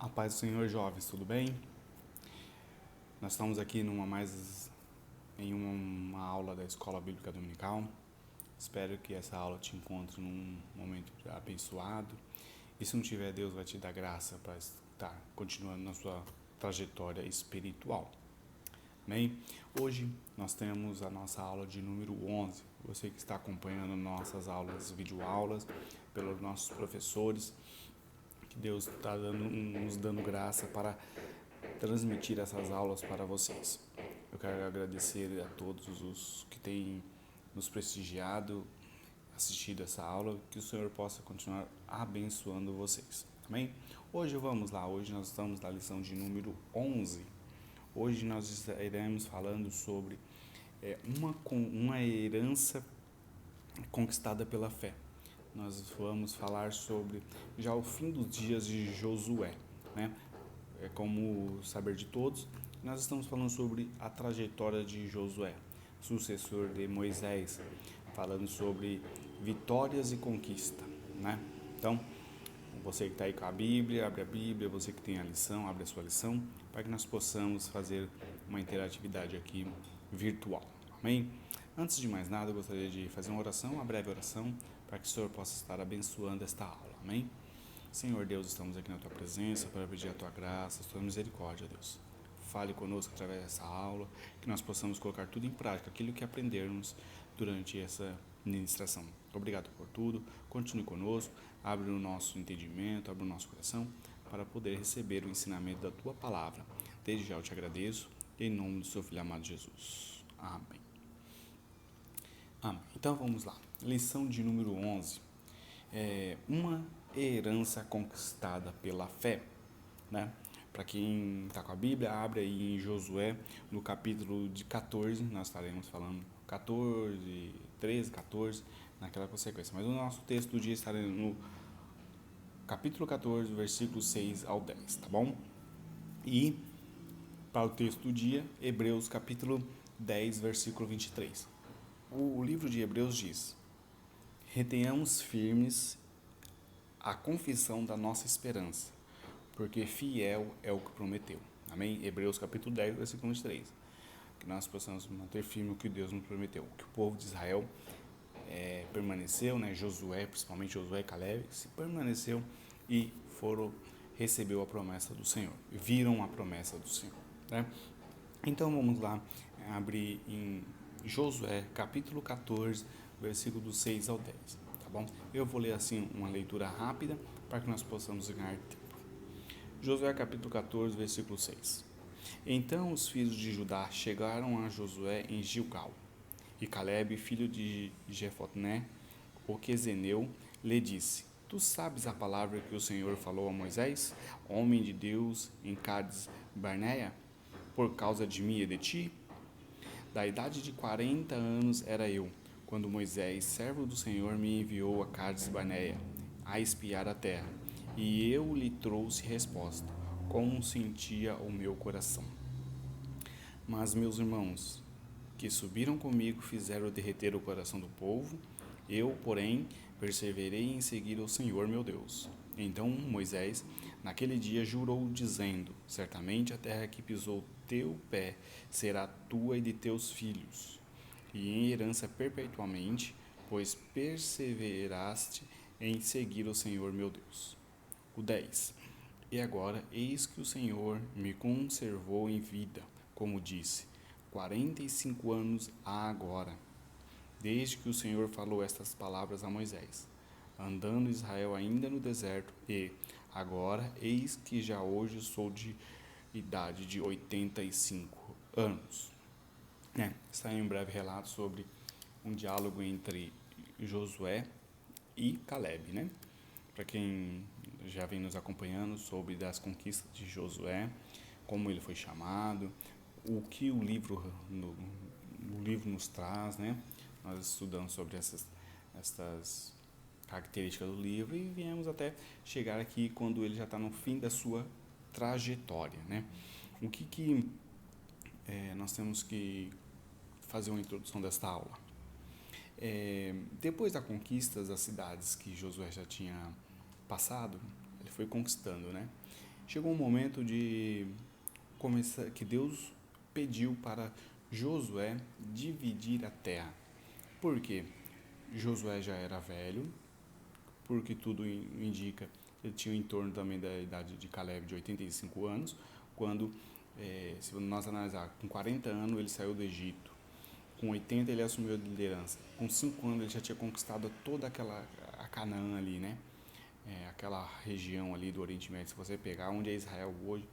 A paz do Senhor, jovens, tudo bem? Nós estamos aqui em uma aula da Escola Bíblica Dominical. Espero que essa aula te encontre num momento abençoado. E se não tiver, Deus vai te dar graça para estar continuando na sua trajetória espiritual. Amém? Hoje nós temos a nossa aula de número 11. Você que está acompanhando nossas aulas, videoaulas, pelos nossos professores, que Deus está nos dando graça para transmitir essas aulas para vocês. Eu quero agradecer a todos os que têm nos prestigiado, assistido essa aula, que o Senhor possa continuar abençoando vocês. Amém? Hoje nós estamos na lição de número 11. Hoje nós iremos falando sobre uma herança conquistada pela fé. Nós vamos falar sobre já o fim dos dias de Josué, né? Como saber de todos, nós estamos falando sobre a trajetória de Josué, sucessor de Moisés, falando sobre vitórias e conquista, né? Então, você que está aí com a Bíblia, abre a Bíblia, você que tem a lição, abre a sua lição, para que nós possamos fazer uma interatividade aqui virtual, amém? Antes de mais nada, eu gostaria de fazer uma breve oração, para que o Senhor possa estar abençoando esta aula, amém? Senhor Deus, estamos aqui na Tua presença para pedir a Tua graça, a Tua misericórdia, Deus. Fale conosco através dessa aula, que nós possamos colocar tudo em prática, aquilo que aprendermos durante essa ministração. Obrigado por tudo, continue conosco, abre o nosso entendimento, abre o nosso coração, para poder receber o ensinamento da Tua palavra. Desde já eu te agradeço, em nome do Seu Filho amado Jesus. Amém. Então vamos lá, lição de número 11. Uma herança conquistada pela fé, né? Para quem está com a Bíblia, abre aí em Josué, no capítulo de 14, nós estaremos falando 14, 13, 14, naquela consequência. Mas o nosso texto do dia estará no capítulo 14, versículos 6 ao 10, tá bom? E para o texto do dia, Hebreus capítulo 10, versículo 23. O livro de Hebreus diz: retenhamos firmes a confissão da nossa esperança, porque fiel é o que prometeu. Amém? Hebreus capítulo 10, versículo 23. Que nós possamos manter firme o que Deus nos prometeu. Que o povo de Israel permaneceu, né? Josué, principalmente Josué e Caleb, se permaneceu e recebeu a promessa do Senhor. Viram a promessa do Senhor, né? Então vamos lá, abrir em Josué capítulo 14, versículo do 6 ao 10. Tá bom? Eu vou ler assim uma leitura rápida para que nós possamos ganhar tempo. Josué capítulo 14, versículo 6. Então os filhos de Judá chegaram a Josué em Gilgal, e Caleb, filho de Jefotné, o quezeneu, lhe disse: Tu sabes a palavra que o Senhor falou a Moisés, homem de Deus, em Cades Barneia, por causa de mim e de ti? Da idade de 40 anos era eu, quando Moisés, servo do Senhor, me enviou a Cades Barneia, a espiar a terra, e eu lhe trouxe resposta, como sentia o meu coração. Mas meus irmãos, que subiram comigo, fizeram derreter o coração do povo, eu, porém, perseverei em seguir o Senhor meu Deus. Então Moisés, naquele dia, jurou, dizendo: certamente a terra que pisou teu pé será tua e de teus filhos, e em herança perpetuamente, pois perseveraste em seguir o Senhor meu Deus. O 10. E agora, eis que o Senhor me conservou em vida, como disse, 45 anos há agora, desde que o Senhor falou estas palavras a Moisés, andando Israel ainda no deserto, e agora, eis que já hoje sou de idade de 85 anos. Está aí um breve relato sobre um diálogo entre Josué e Caleb, né? Para quem já vem nos acompanhando, sobre das conquistas de Josué, como ele foi chamado, o que o livro nos traz, né? Nós estudamos sobre essas características do livro e viemos até chegar aqui quando ele já está no fim da sua trajetória, né? O que nós temos que fazer uma introdução desta aula? Depois da conquista das cidades que Josué já tinha passado, ele foi conquistando, né? chegou um momento de começar, que Deus pediu para Josué dividir a terra. Por quê? Josué já era velho, porque tudo indica que ele tinha em torno também da idade de Caleb, de 85 anos, quando, se nós analisar, com 40 anos ele saiu do Egito, com 80 ele assumiu a liderança, com 5 anos ele já tinha conquistado toda a Canaã ali, né? Aquela região ali do Oriente Médio, se você pegar onde é Israel hoje,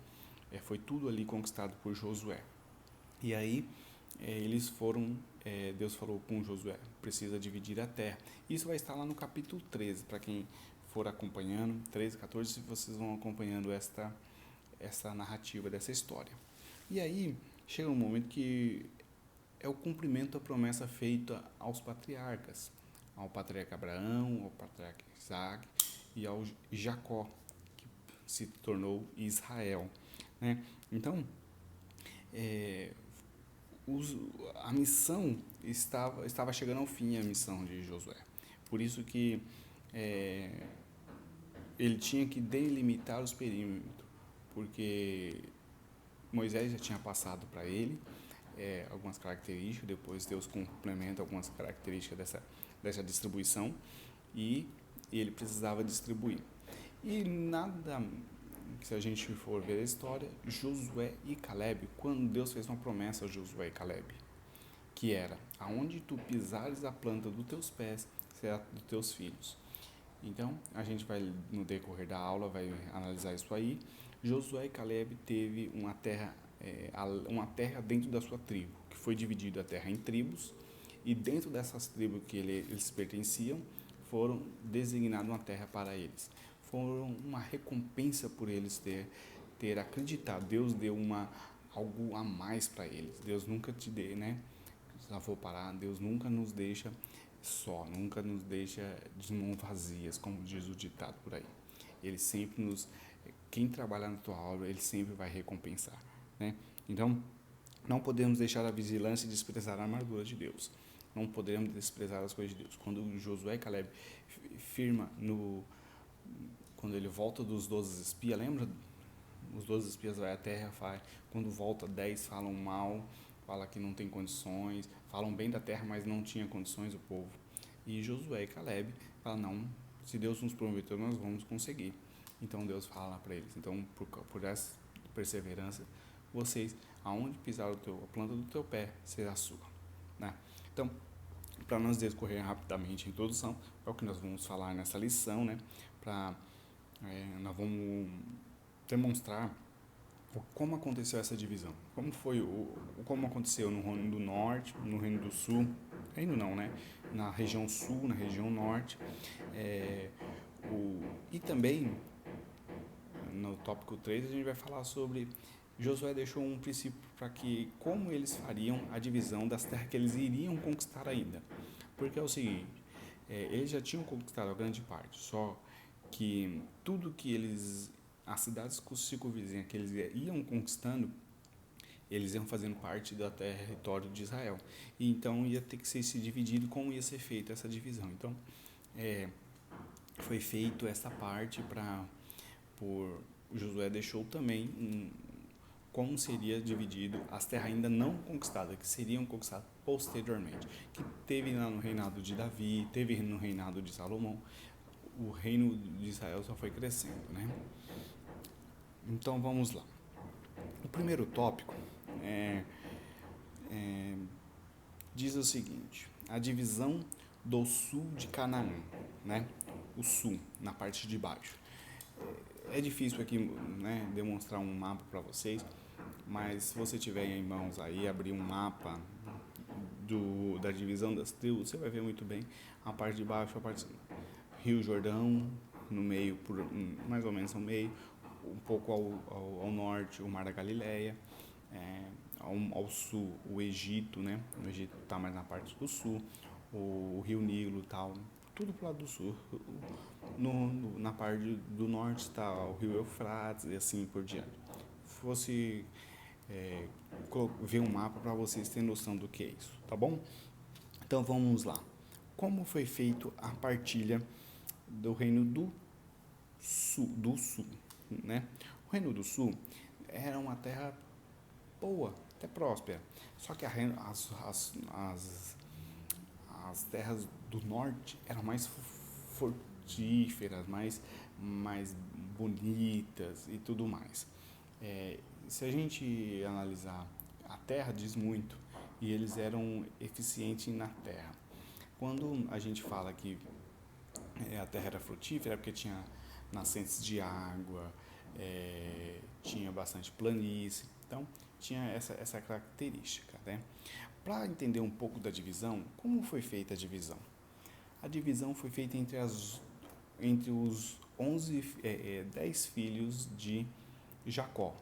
foi tudo ali conquistado por Josué. E aí eles foram, Deus falou com Josué, precisa dividir a terra. Isso vai estar lá no capítulo 13, para quem for acompanhando, 13, 14, vocês vão acompanhando essa narrativa dessa história. E aí chega um momento que é o cumprimento da promessa feita aos patriarcas, ao patriarca Abraão, ao patriarca Isaac e ao Jacó, que se tornou Israel, né? Então, a missão estava chegando ao fim, a missão de Josué. Por isso que ele tinha que delimitar os perímetros, porque Moisés já tinha passado para ele algumas características, depois Deus complementa algumas características dessa distribuição, e ele precisava distribuir. E nada, se a gente for ver a história, Josué e Caleb, quando Deus fez uma promessa a Josué e Caleb, que era: aonde tu pisares a planta dos teus pés, será dos teus filhos. Então, a gente vai, no decorrer da aula, vai analisar isso aí. Josué e Caleb teve uma terra dentro da sua tribo, que foi dividida a terra em tribos, e dentro dessas tribos que eles pertenciam, foram designadas uma terra para eles. Foram uma recompensa por eles ter acreditado. Deus deu algo a mais para eles. Deus nunca te dê, né? Se ela for parar, Deus nunca nos deixa só, nunca nos deixa de mãos vazias, como diz o ditado por aí. Ele sempre quem trabalhar na tua obra, ele sempre vai recompensar, né? Então, não podemos deixar a vigilância e desprezar a amargura de Deus. Não podemos desprezar as coisas de Deus. Quando Josué e Caleb firma quando ele volta dos 12 espias, lembra? Os 12 espias vai à terra, quando volta 10 falam mal, fala que não tem condições, falam bem da terra, mas não tinha condições o povo. E Josué e Caleb falam: não, se Deus nos prometeu, nós vamos conseguir. Então Deus fala para eles: então, por essa perseverança, vocês, aonde pisar a planta do teu pé, será sua, né? Então, para nós discorrer rapidamente a introdução, é o que nós vamos falar nessa lição, né? Nós vamos demonstrar como aconteceu essa divisão, como aconteceu no Reino do Norte, no Reino do Sul, Reino não, né? Na região Sul, na região Norte, e também no tópico 3 a gente vai falar sobre Josué deixou um princípio para como eles fariam a divisão das terras que eles iriam conquistar ainda, porque é o seguinte, eles já tinham conquistado a grande parte, só que tudo que as cidades circunvizinhas que eles iam conquistando, eles iam fazendo parte do território de Israel. E então ia ter que ser se dividido, como ia ser feita essa divisão. Então, foi feito essa parte por Josué deixou também como seria dividido as terras ainda não conquistadas, que seriam conquistadas posteriormente, que teve no reinado de Davi, teve no reinado de Salomão. O reino de Israel só foi crescendo, né? Então vamos lá. O primeiro tópico diz o seguinte: a divisão do sul de Canaã, né? O sul, na parte de baixo. É difícil aqui, né, demonstrar um mapa para vocês, mas se você tiver em mãos aí, abrir um mapa da divisão das tribos, você vai ver muito bem a parte de baixo, a parte Rio Jordão, no meio, mais ou menos ao meio, um pouco ao norte, o Mar da Galileia, ao sul, o Egito, né? O Egito está mais na parte do sul, o Rio Nilo e tal, tudo pro lado do sul. Na parte do norte está o Rio Eufrates e assim por diante. Se fosse ver um mapa para vocês terem noção do que é isso, tá bom? Então vamos lá. Como foi feito a partilha do reino do sul, né? O Reino do Sul era uma terra boa, até próspera. Só que as terras do norte eram mais frutíferas, mais bonitas e tudo mais. Se a gente analisar, a terra diz muito e eles eram eficientes na terra. Quando a gente fala que a terra era frutífera, é porque tinha nascentes de água, tinha bastante planície, então tinha essa característica, né? Para entender um pouco da divisão, como foi feita a divisão? A divisão foi feita entre os 10 filhos de Jacó.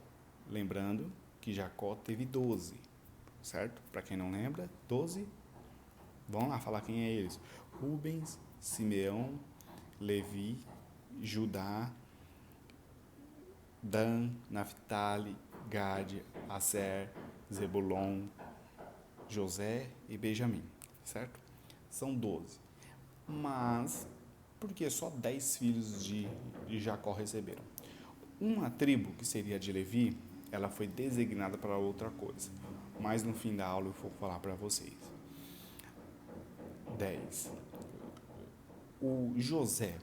Lembrando que Jacó teve 12, certo? Para quem não lembra, 12. Vamos lá falar quem é eles. Rubens, Simeão, Levi, Judá, Dan, Naphtali, Gade, Aser, Zebulon, José e Benjamim, certo? São 12. Mas, por que só 10 filhos de Jacó receberam? Uma tribo, que seria a de Levi, ela foi designada para outra coisa. Mas no fim da aula eu vou falar para vocês. 10. O José,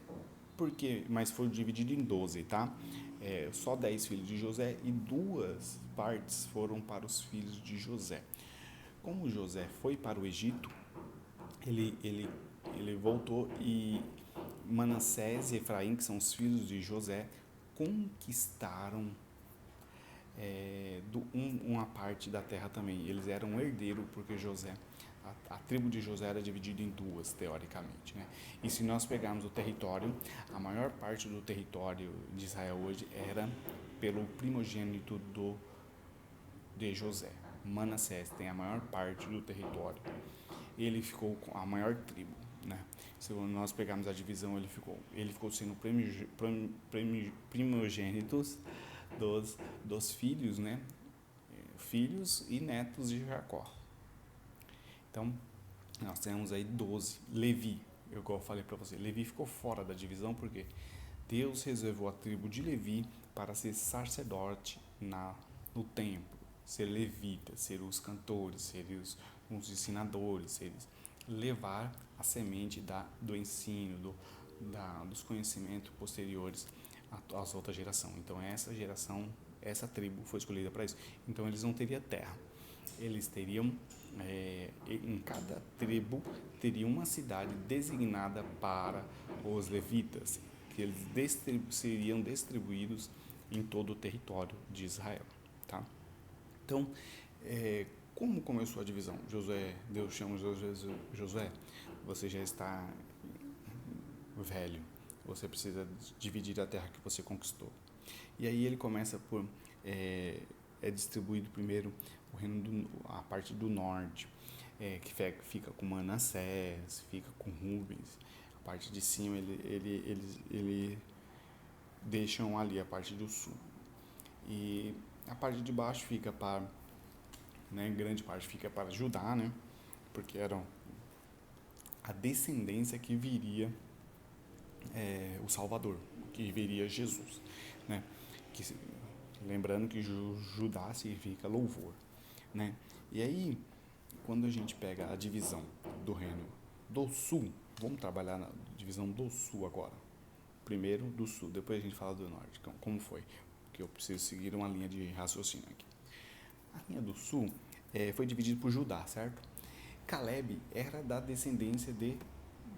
mas foi dividido em 12, tá? Só 10 filhos de José e 2 partes foram para os filhos de José. Como José foi para o Egito, ele voltou e Manassés e Efraim, que são os filhos de José, conquistaram uma parte da terra também. Eles eram herdeiros porque a tribo de José era dividida em 2, teoricamente, né? E se nós pegarmos o território, a maior parte do território de Israel hoje era pelo primogênito de José. Manassés tem a maior parte do território. Ele ficou com a maior tribo, né? Se nós pegarmos a divisão, ele ficou sendo primogênitos dos filhos, né? Filhos e netos de Jacó. Então, nós temos aí 12. Levi, eu falei para você, Levi ficou fora da divisão porque Deus reservou a tribo de Levi para ser sacerdote no templo, ser levita, ser os cantores, ser os ensinadores, ser levar a semente do ensino, dos conhecimentos posteriores às outras gerações. Então essa tribo foi escolhida para isso. Então eles não teriam terra. Eles teriam, em cada tribo, teria uma cidade designada para os levitas, que eles seriam distribuídos em todo o território de Israel, tá? Então, como começou a divisão? Deus chama Josué, você já está velho, você precisa dividir a terra que você conquistou. E aí ele começa por distribuído primeiro a parte do norte, que fica com Manassés, fica com Rubens. A parte de cima ele deixam ali a parte do sul. E a parte de baixo fica para, né, grande parte fica para Judá, né? Porque era a descendência que viria o Salvador, que viria Jesus, né? Lembrando que Judá significa louvor, né? E aí, quando a gente pega a divisão do reino do sul, vamos trabalhar na divisão do sul agora. Primeiro do sul, depois a gente fala do norte. Como foi? Porque eu preciso seguir uma linha de raciocínio aqui. A linha do sul foi dividida por Judá, certo? Caleb era da descendência de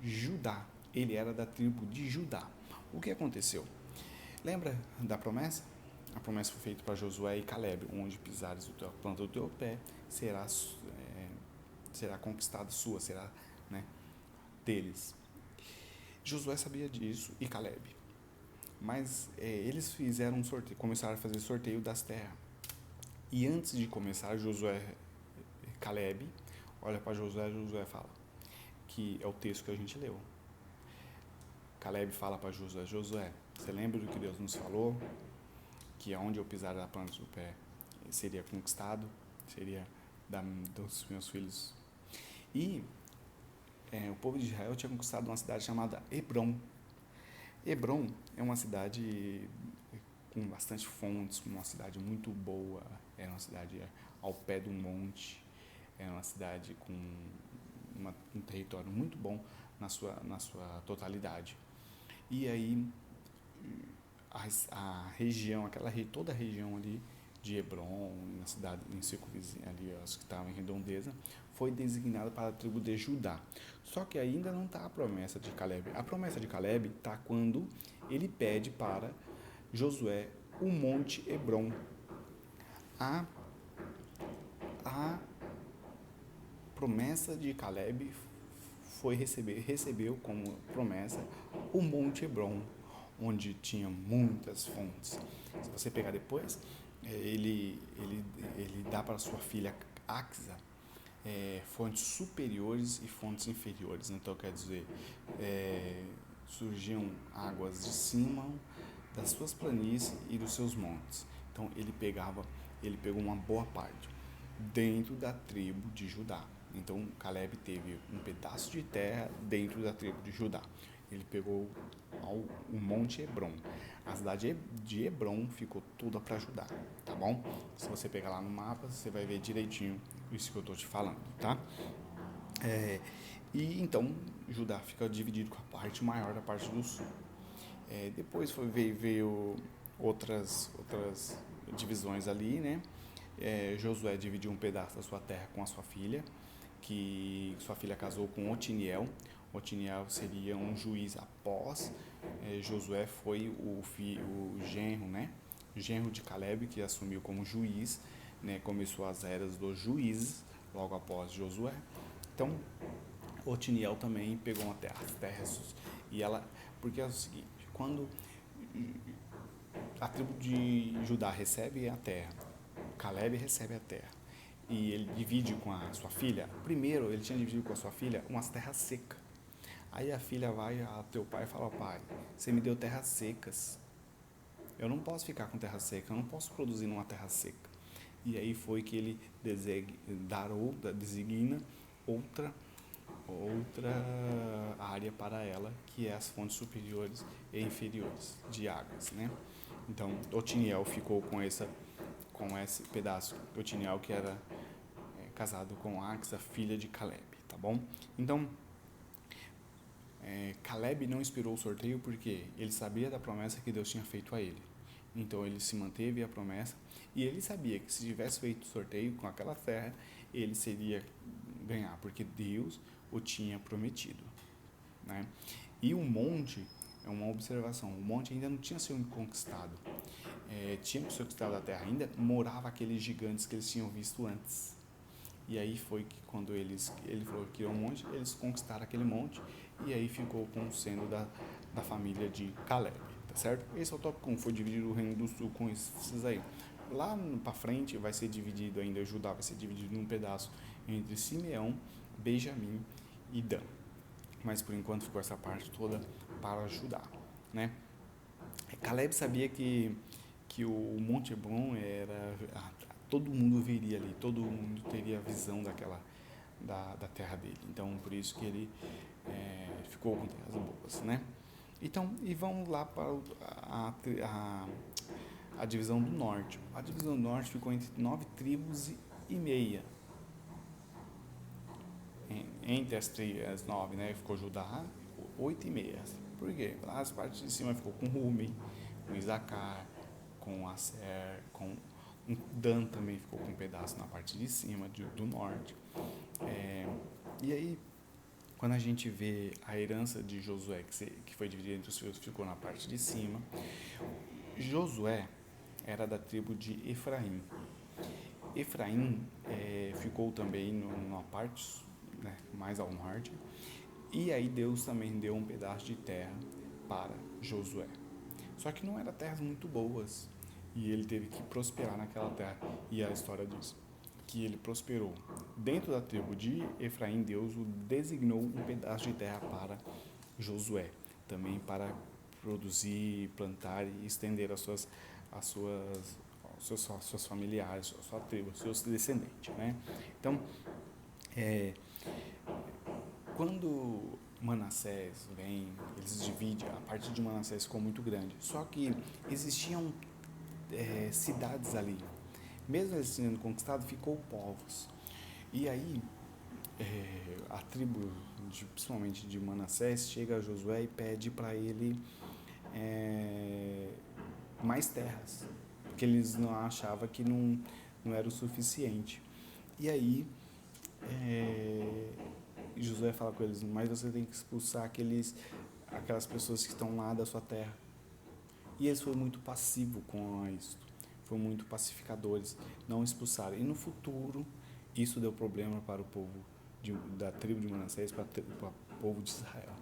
Judá. Ele era da tribo de Judá. O que aconteceu? Lembra da promessa? A promessa foi feita para Josué e Caleb: onde pisares a planta do teu pé, será conquistada sua, será, né, deles. Josué sabia disso e Caleb. Mas eles fizeram um sorteio, começaram a fazer sorteio das terras. E antes de começar, Caleb olha para Josué fala, que é o texto que a gente leu. Caleb fala para Josué, você lembra do que Deus nos falou? Que aonde eu pisar a planta do pé seria conquistado, seria dos meus filhos. E o povo de Israel tinha conquistado uma cidade chamada Hebrom. Hebrom é uma cidade com bastante fontes, uma cidade muito boa, era uma cidade ao pé do monte, era uma cidade com um território muito bom na sua totalidade. E aí a região, toda a região ali de Hebron, na cidade, em circunvizinho, ali, as que estavam em redondeza, foi designada para a tribo de Judá. Só que ainda não está a promessa de Caleb. A promessa de Caleb está quando ele pede para Josué o monte Hebron. A, a promessa de Caleb recebeu como promessa o monte Hebron, onde tinha muitas fontes. Se você pegar depois, ele dá para sua filha Axa fontes superiores e fontes inferiores. Então, quer dizer, surgiam águas de cima das suas planícies e dos seus montes. Então, ele pegou uma boa parte dentro da tribo de Judá. Então, Caleb teve um pedaço de terra dentro da tribo de Judá. Ele pegou o Monte Hebron. A cidade de Hebron ficou toda para Judá, tá bom? Se você pegar lá no mapa, você vai ver direitinho isso que eu estou te falando, tá? E então, Judá fica dividido com a parte maior da parte do sul. Depois veio outras divisões ali, né? Josué dividiu um pedaço da sua terra com a sua filha, que sua filha casou com Otiniel. Otiniel seria um juiz após Josué, foi o genro, né? Genro de Caleb, que assumiu como juiz, né? Começou as eras dos juízes logo após Josué. Então, Otiniel também pegou uma terra, as terras, e ela, porque é o seguinte, quando a tribo de Judá recebe a terra, Caleb recebe a terra, e ele divide com a sua filha. Primeiro, ele tinha dividido com a sua filha umas terras secas. Aí a filha vai a teu pai e fala: pai, você me deu terras secas. Eu não posso ficar com terra seca, eu não posso produzir numa terra seca. E aí foi que ele designa outra área para ela, que é as fontes superiores e inferiores de águas, né? Então, Otiniel ficou com esse pedaço. Otiniel, que era casado com Axa, filha de Caleb, tá bom? Então, Caleb não esperou o sorteio porque ele sabia da promessa que Deus tinha feito a ele. Então ele se manteve a promessa e ele sabia que se tivesse feito o sorteio com aquela terra, ele seria ganhar, porque Deus o tinha prometido, né? E o monte, é uma observação, o monte ainda não tinha sido conquistado. Tinha sido conquistado a terra, ainda morava aqueles gigantes que eles tinham visto antes. E aí foi que quando ele falou que era um monte, eles conquistaram aquele monte e aí ficou sendo da família de Caleb, tá certo? Esse é o tópico 1, foi dividido o Reino do Sul com esses aí. Lá para frente vai ser dividido ainda, Judá vai ser dividido num pedaço entre Simeão, Benjamim e Dan. Mas por enquanto ficou essa parte toda para Judá, né? Caleb sabia que o Monte Hebron era... todo mundo viria ali, todo mundo teria a visão da terra dele. Então, por isso que ele ficou com terras boas, né? Então, e vamos lá para a divisão do norte. A divisão do norte ficou entre 9 tribos e meia. Entre as 9, né? Ficou Judá, 8 e meia. Por quê? Lá as partes de cima ficou com Ruben, com Isacar, com Aser, com Dan também ficou com um pedaço na parte de cima do norte. E aí, quando a gente vê a herança de Josué, que foi dividida entre os filhos, ficou na parte de cima. Josué era da tribo de Efraim. Efraim ficou também numa parte, né, mais ao norte. E aí Deus também deu um pedaço de terra para Josué. Só que não eram terras muito boas. E ele teve que prosperar naquela terra. E a história diz que ele prosperou. Dentro da tribo de Efraim, Deus o designou um pedaço de terra para Josué. Também para produzir, plantar e estender as suas familiares, a sua tribo, seus descendentes, né? Então, quando Manassés vem, eles dividem, a parte de Manassés ficou muito grande. Só que existiam cidades ali. Mesmo eles sendo conquistados, ficou povos. E aí, a tribo, principalmente de Manassés, chega a Josué e pede para ele mais terras, porque eles não achavam que não era o suficiente. E aí, Josué fala com eles, mas você tem que expulsar aquelas pessoas que estão lá da sua terra. E eles foram muito passivos com isso, foram muito pacificadores, não expulsaram. E no futuro, isso deu problema para o povo da tribo de Manassés, para o povo de Israel.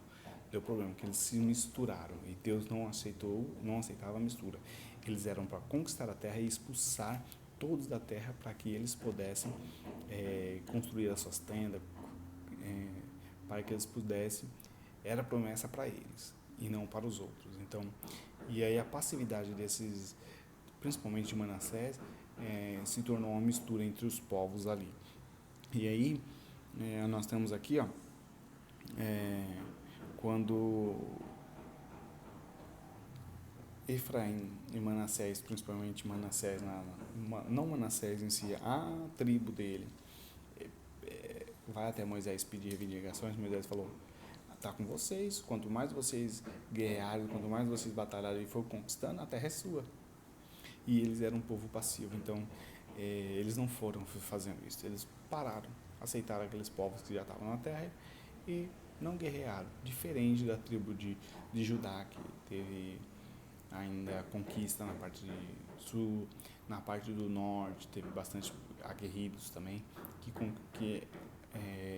Deu problema, porque eles se misturaram e Deus não aceitava a mistura. Eles eram para conquistar a terra e expulsar todos da terra para que eles pudessem construir as suas tendas, para que eles pudessem, era promessa para eles e não para os outros. Então, e aí a passividade desses, principalmente de Manassés, se tornou uma mistura entre os povos ali. E aí nós temos aqui, quando Efraim e Manassés, principalmente Manassés, não Manassés em si, a tribo dele, vai até Moisés pedir reivindicações. Moisés falou, está com vocês, quanto mais vocês guerrearem, quanto mais vocês batalharem e for conquistando, a terra é sua. E eles eram um povo passivo, então eles não foram fazendo isso, eles pararam, aceitaram aqueles povos que já estavam na terra e não guerrearam, diferente da tribo de Judá, que teve ainda conquista na parte sul, na parte do norte, teve bastante aguerridos também, que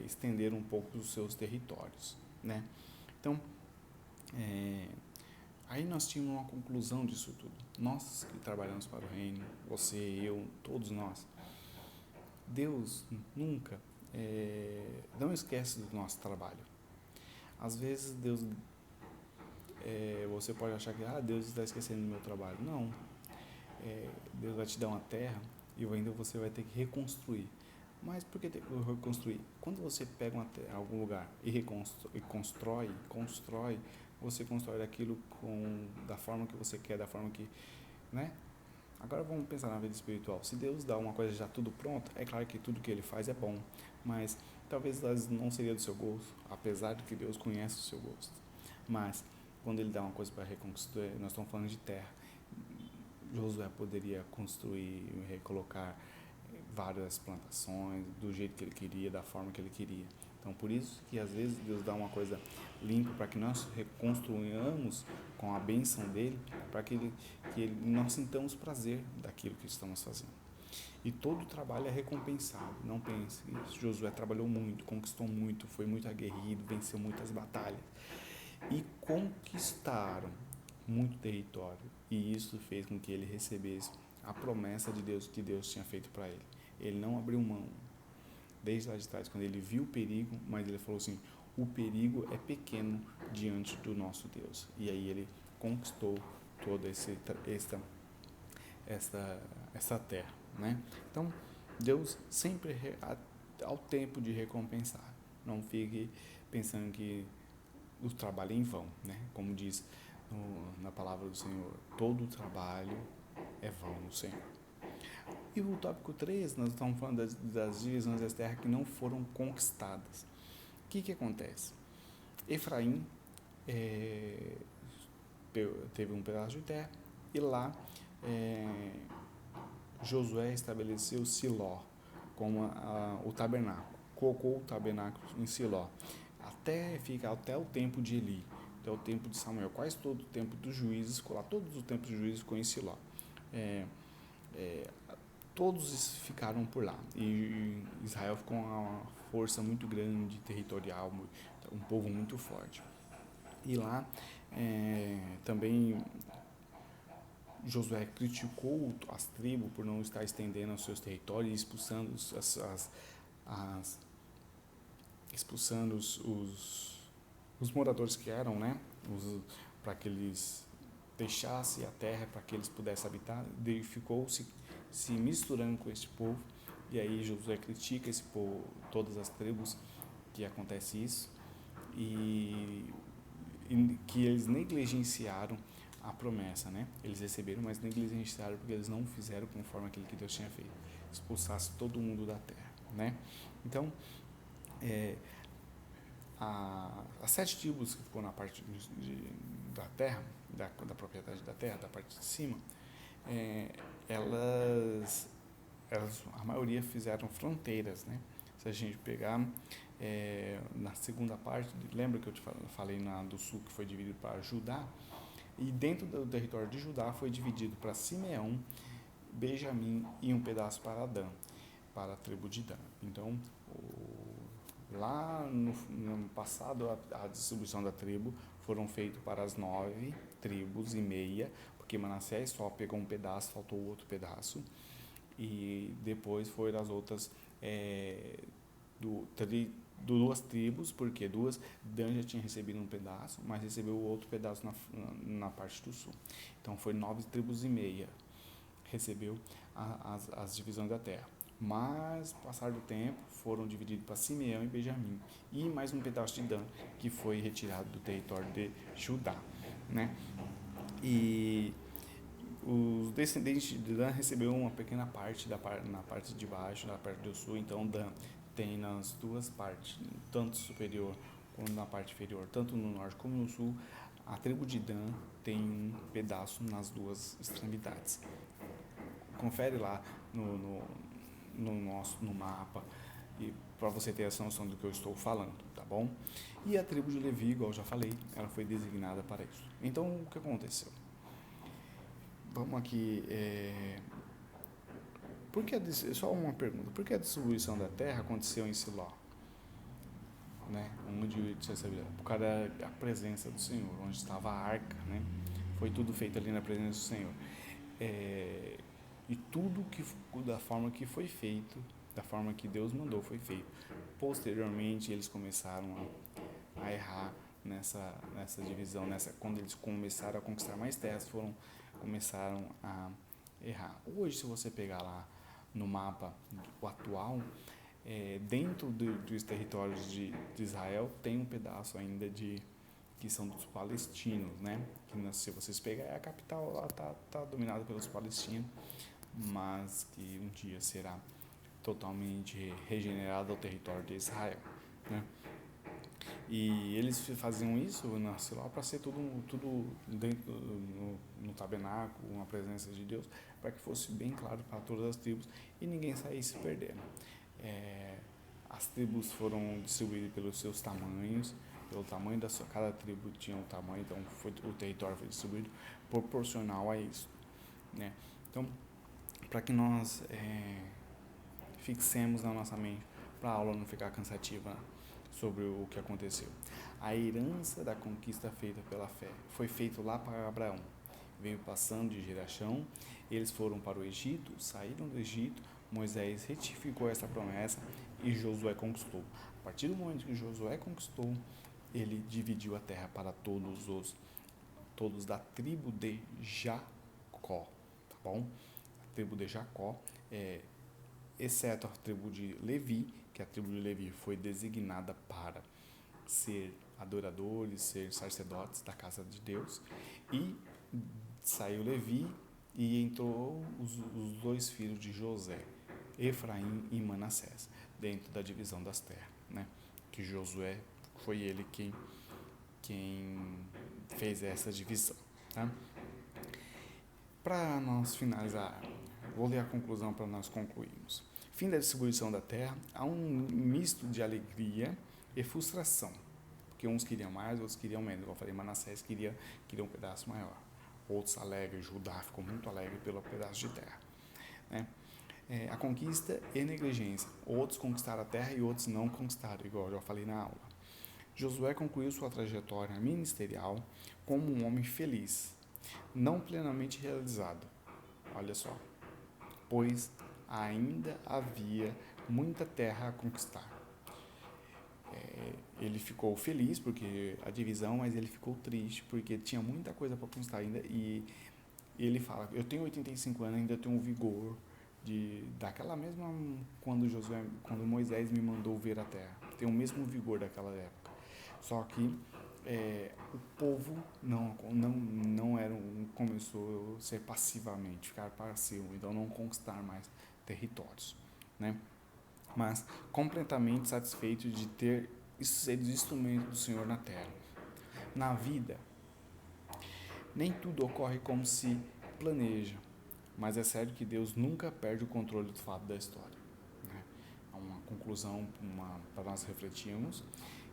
estenderam um pouco os seus territórios, né? Então, aí nós tínhamos uma conclusão disso tudo. Nós que trabalhamos para o reino, você, eu, todos nós, Deus nunca não esquece do nosso trabalho. Às vezes Deus, você pode achar que Deus está esquecendo do meu trabalho. Não. Deus vai te dar uma terra e ainda você vai ter que reconstruir. Mas por que reconstruir? Quando você pega uma terra, algum lugar e constrói, você constrói aquilo da forma que você quer, da forma que, né? Agora vamos pensar na vida espiritual. Se Deus dá uma coisa já tudo pronto, é claro que tudo que Ele faz é bom, mas talvez não seria do seu gosto, apesar de que Deus conhece o seu gosto. Mas quando Ele dá uma coisa para reconstruir, nós estamos falando de terra. Josué poderia construir, recolocar várias plantações do jeito que ele queria, da forma que ele queria. Então, por isso que às vezes Deus dá uma coisa limpa para que nós reconstruamos com a bênção dele, para que nós sintamos prazer daquilo que estamos fazendo. E todo o trabalho é recompensado. Não pense, Josué trabalhou muito, conquistou muito, foi muito aguerrido, venceu muitas batalhas e conquistaram muito território. E isso fez com que ele recebesse a promessa de Deus que Deus tinha feito para ele. Ele não abriu mão, desde lá de trás, quando ele viu o perigo, mas ele falou assim, o perigo é pequeno diante do nosso Deus. E aí ele conquistou toda essa terra, né? Então, Deus sempre ao tempo de recompensar. Não fique pensando que o trabalho é em vão, né? Como diz na palavra do Senhor, todo o trabalho é vão no Senhor. E o tópico 3, nós estamos falando das divisões das terras que não foram conquistadas. O que acontece? Efraim teve um pedaço de terra e lá Josué estabeleceu Siló como o tabernáculo. Colocou o tabernáculo em Siló até o tempo de Eli, até o tempo de Samuel, quase todo o tempo dos juízes, todos os tempos dos juízes ficou em Siló. Todos ficaram por lá e Israel ficou com uma força muito grande, territorial, um povo muito forte. E lá também Josué criticou as tribos por não estar estendendo os seus territórios e expulsando expulsando os moradores que eram, né, para que eles deixassem a terra para que eles pudessem habitar. Ele ficou se misturando com esse povo, e aí Josué critica esse povo, todas as tribos, que acontece isso, e que eles negligenciaram a promessa, né? Eles receberam, mas negligenciaram porque eles não fizeram conforme aquilo que Deus tinha feito. Expulsasse todo mundo da terra, né? Então, as 7 tribos que ficou na parte da terra, da propriedade da terra, da parte de cima, elas, a maioria fizeram fronteiras, né? Se a gente pegar na segunda parte, lembra que eu te falei do sul que foi dividido para Judá? E dentro do território de Judá foi dividido para Simeão, Benjamim e um pedaço para Dan, para a tribo de Dan. Então, lá no passado, a distribuição da tribo foram feitas para as 9 tribos e meia, porque Manassés só pegou um pedaço, faltou o outro pedaço. E depois foram as outras duas tribos, porque Dan já tinha recebido um pedaço, mas recebeu o outro pedaço na parte do sul. Então foi 9 tribos e meia recebeu as divisões da terra. Mas, passar do tempo, foram divididos para Simeão e Benjamim, e mais um pedaço de Dan, que foi retirado do território de Judá, né? E os descendentes de Dan receberam uma pequena parte na parte de baixo, na parte do sul. Então Dan tem nas duas partes, tanto superior quanto na parte inferior, tanto no norte como no sul. A tribo de Dan tem um pedaço nas duas extremidades. Confere lá no mapa, e para você ter essa noção do que eu estou falando, tá bom? E a tribo de Levi, igual eu já falei, ela foi designada para isso. Então, o que aconteceu? Vamos aqui. Só uma pergunta: por que a distribuição da terra aconteceu em Siló? Né? Onde você sabia? Por causa da presença do Senhor, onde estava a arca, né? Foi tudo feito ali na presença do Senhor. E tudo da forma que foi feito, da forma que Deus mandou, foi feito. Posteriormente, eles começaram a errar nessa divisão, quando eles começaram a conquistar mais terras, começaram a errar. Hoje, se você pegar lá no mapa o atual, dentro dos territórios de Israel, tem um pedaço ainda que são dos palestinos, né? Que, se vocês pegarem, a capital lá tá dominada pelos palestinos, mas que um dia será totalmente regenerado ao território de Israel, né? E eles faziam isso na Siló para ser tudo dentro no tabernáculo, uma presença de Deus, para que fosse bem claro para todas as tribos e ninguém saísse perdendo. As tribos foram distribuídas pelos seus tamanhos, pelo tamanho cada tribo tinha um tamanho, então o território foi distribuído proporcional a isso, né? Então, para que nós fixemos na nossa mente, para a aula não ficar cansativa, sobre o que aconteceu. A herança da conquista feita pela fé foi feita lá para Abraão. Veio passando de geração, eles foram para o Egito, saíram do Egito, Moisés retificou essa promessa e Josué conquistou. A partir do momento que Josué conquistou, ele dividiu a terra para todos da tribo de Jacó, tá bom? A tribo de Jacó, exceto a tribo de Levi, que a tribo de Levi foi designada para ser adoradores, ser sacerdotes da casa de Deus, e saiu Levi e entrou os 2 filhos de José, Efraim e Manassés, dentro da divisão das terras, né? Que Josué foi ele quem fez essa divisão, tá? Para nós finalizar, vou ler a conclusão para nós concluirmos. Fim da distribuição da terra, há um misto de alegria e frustração, porque uns queriam mais, outros queriam menos. Como eu falei, Manassés queria um pedaço maior, outros alegres, Judá ficou muito alegre pelo pedaço de terra, né? A conquista e negligência, outros conquistaram a terra e outros não conquistaram, igual eu já falei na aula. Josué concluiu sua trajetória ministerial como um homem feliz, não plenamente realizado, olha só, pois ainda havia muita terra a conquistar. Ele ficou feliz porque a divisão, mas ele ficou triste porque tinha muita coisa para conquistar ainda. E ele fala: eu tenho 85 anos, ainda tenho um vigor daquela mesma quando Moisés me mandou ver a terra. Tenho o mesmo vigor daquela época. Só que o povo não era começou a ser passivamente, ficar passivo, então não conquistar mais territórios, né? Mas completamente satisfeito de ter sido instrumento do Senhor na terra. Na vida, nem tudo ocorre como se planeja, mas é certo que Deus nunca perde o controle do fato da história, né? É uma conclusão para nós refletirmos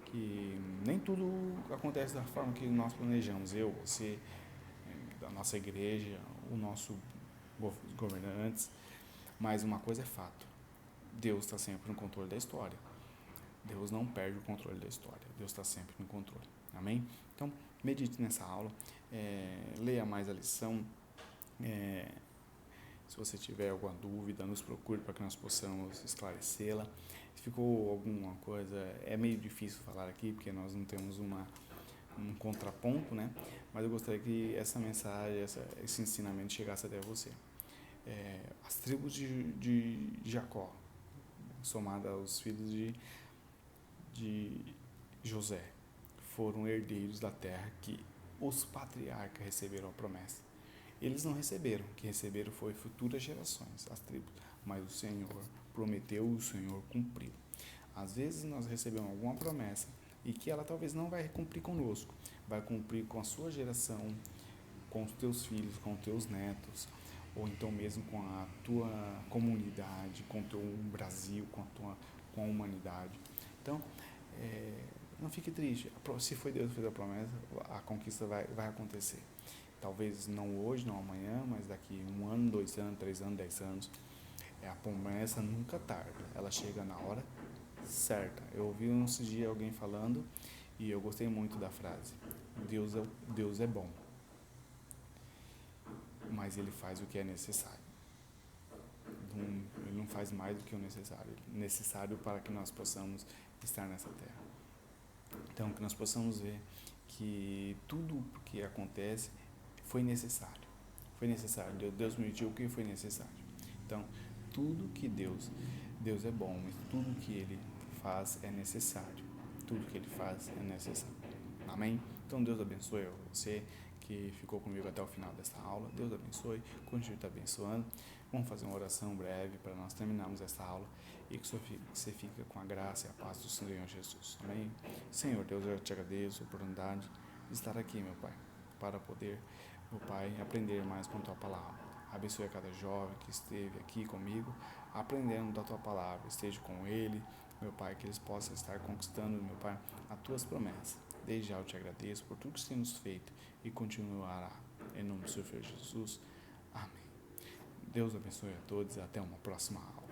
que nem tudo acontece da forma que nós planejamos. Eu, você, da nossa igreja, o nosso governantes, mas uma coisa é fato: Deus está sempre no controle da história. Deus não perde o controle da história. Deus está sempre no controle. Amém? Então, medite nessa aula, leia mais a lição. Se você tiver alguma dúvida, nos procure para que nós possamos esclarecê-la. Se ficou alguma coisa, é meio difícil falar aqui, porque nós não temos um contraponto, né? Mas eu gostaria que essa mensagem, esse ensinamento chegasse até você. As tribos de Jacó, somada aos filhos de José, foram herdeiros da terra que os patriarcas receberam a promessa. Eles não receberam, o que receberam foi futuras gerações, as tribos, mas o Senhor prometeu, o Senhor cumpriu. Às vezes nós recebemos alguma promessa e que ela talvez não vai cumprir conosco, vai cumprir com a sua geração, com os teus filhos, com os teus netos, ou então mesmo com a tua comunidade, com o teu Brasil, com a humanidade. Então, não fique triste. Se foi Deus que fez a promessa, a conquista vai acontecer. Talvez não hoje, não amanhã, mas daqui 1 ano, 2 anos, 3 anos, 10 anos. A promessa nunca tarda, ela chega na hora certa. Eu ouvi uns dias alguém falando e eu gostei muito da frase: Deus é bom, mas Ele faz o que é necessário. Ele não faz mais do que o necessário para que nós possamos estar nessa terra. Então, que nós possamos ver que tudo o que acontece foi necessário. Foi necessário. Deus permitiu o que foi necessário. Então, tudo que Deus é bom, mas tudo que Ele faz é necessário. Tudo que Ele faz é necessário. Amém? Então, Deus abençoe você que ficou comigo até o final dessa aula. Deus abençoe, continue te abençoando. Vamos fazer uma oração breve para nós terminarmos essa aula e que você fique com a graça e a paz do Senhor Jesus. Amém? Senhor Deus, eu te agradeço a oportunidade de estar aqui, meu Pai, para poder, meu Pai, aprender mais com a Tua Palavra. Abençoe a cada jovem que esteve aqui comigo, aprendendo da Tua Palavra. Esteja com ele, meu Pai, que eles possam estar conquistando, meu Pai, as Tuas promessas. Desde já eu te agradeço por tudo que você nos feito e continuará. Em nome do Senhor Jesus. Amém. Deus abençoe a todos e até uma próxima aula.